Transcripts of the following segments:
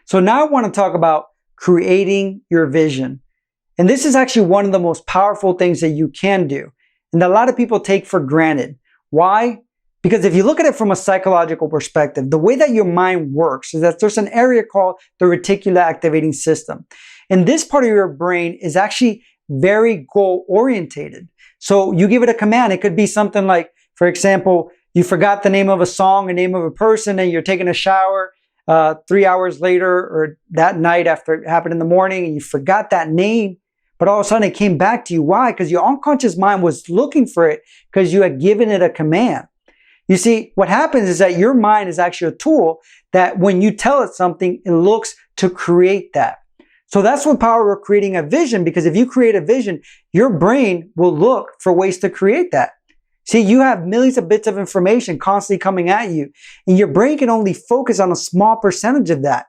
So now I want to talk about creating your vision. And this is actually one of the most powerful things that you can do, and that a lot of people take for granted. Why? Because if you look at it from a psychological perspective, the way that your mind works is that there's an area called the reticular activating system. And this part of your brain is actually very goal orientated. So you give it a command. It could be something like, for example, you forgot the name of a song, a name of a person, and you're taking a shower 3 hours later or that night after it happened in the morning, and you forgot that name, but all of a sudden it came back to you. Why? Because your unconscious mind was looking for it because you had given it a command. You see, what happens is that your mind is actually a tool that when you tell it something, it looks to create that. So that's the power of creating a vision, because if you create a vision, your brain will look for ways to create that. See, you have millions of bits of information constantly coming at you, and your brain can only focus on a small percentage of that.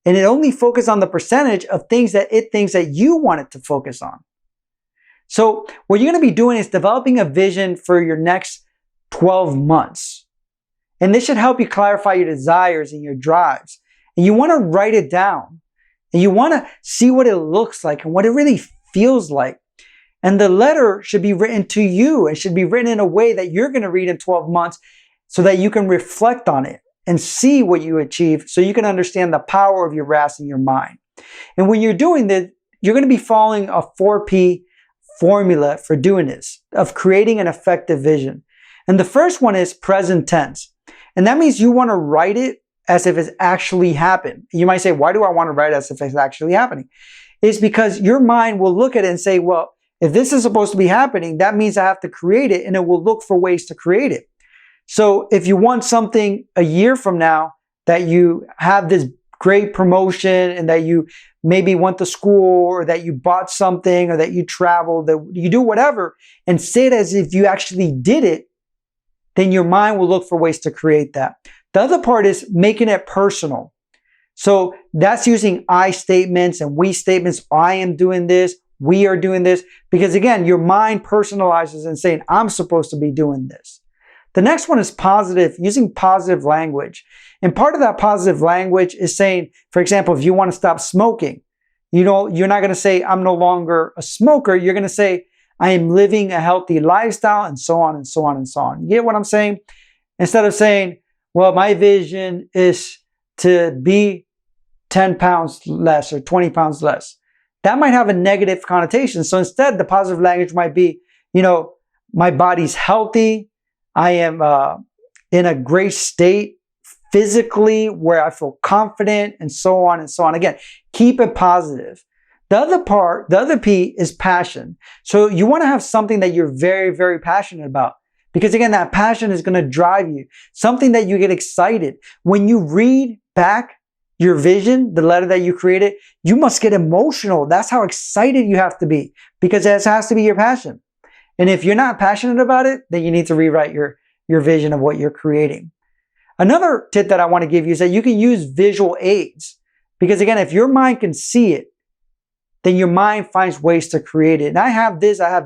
And it only focuses on the percentage of things that it thinks that you want it to focus on. So what you're going to be doing is developing a vision for your next 12 months. And this should help you clarify your desires and your drives. And you want to write it down. And you want to see what it looks like and what it really feels like. And the letter should be written to you. It should be written in a way that you're going to read in 12 months so that you can reflect on it and see what you achieve, so you can understand the power of your RAS in your mind. And when you're doing this, you're going to be following a 4P formula for doing this, of creating an effective vision. And the first one is present tense. And that means you want to write it as if it's actually happened. You might say, why do I want to write it as if it's actually happening? It's because your mind will look at it and say, well, if this is supposed to be happening, that means I have to create it, and it will look for ways to create it. So if you want something a year from now, that you have this great promotion and that you maybe went to school, or that you bought something, or that you traveled, that you do whatever, and say it as if you actually did it, then your mind will look for ways to create that. The other part is making it personal. So that's using I statements and we statements. I am doing this. We are doing this. Because again, your mind personalizes and saying, I'm supposed to be doing this. The next one is positive, using positive language. And part of that positive language is saying, for example, if you want to stop smoking, you're not going to say, I'm no longer a smoker. You're going to say, I am living a healthy lifestyle, and so on and so on and so on. You get what I'm saying? Instead of saying, well, my vision is to be 10 pounds less or 20 pounds less. That might have a negative connotation. So instead, the positive language might be, my body's healthy. I am in a great state physically where I feel confident, and so on and so on. Again, keep it positive. The other P is passion. So you want to have something that you're very, very passionate about. Because again, that passion is going to drive you. Something that you get excited. When you read back your vision, the letter that you created, you must get emotional. That's how excited you have to be, because it has to be your passion. And if you're not passionate about it, then you need to rewrite your vision of what you're creating. Another tip that I want to give you is that you can use visual aids. Because again, if your mind can see it, then your mind finds ways to create it. And I have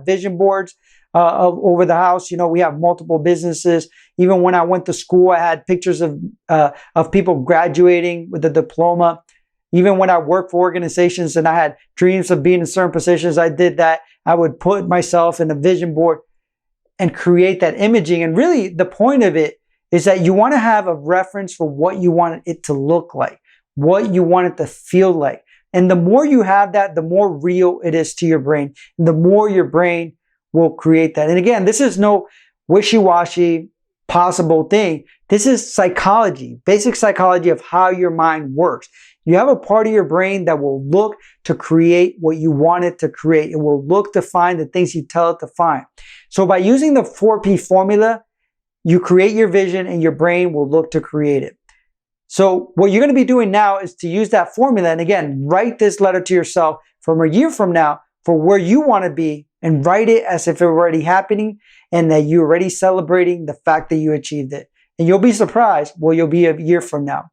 vision boards over the house. We have multiple businesses. Even when I went to school, I had pictures of people graduating with a diploma. Even when I worked for organizations and I had dreams of being in certain positions, I did that. I would put myself in a vision board and create that imaging. And really, the point of it is that you want to have a reference for what you want it to look like, what you want it to feel like. And the more you have that, the more real it is to your brain. And the more your brain will create that. And again, this is no wishy-washy possible thing. This is psychology, basic psychology of how your mind works. You have a part of your brain that will look to create what you want it to create. It will look to find the things you tell it to find. So by using the 4P formula, you create your vision and your brain will look to create it. So what you're going to be doing now is to use that formula. And again, write this letter to yourself from a year from now for where you want to be, and write it as if it were already happening and that you're already celebrating the fact that you achieved it. And you'll be surprised where you'll be a year from now.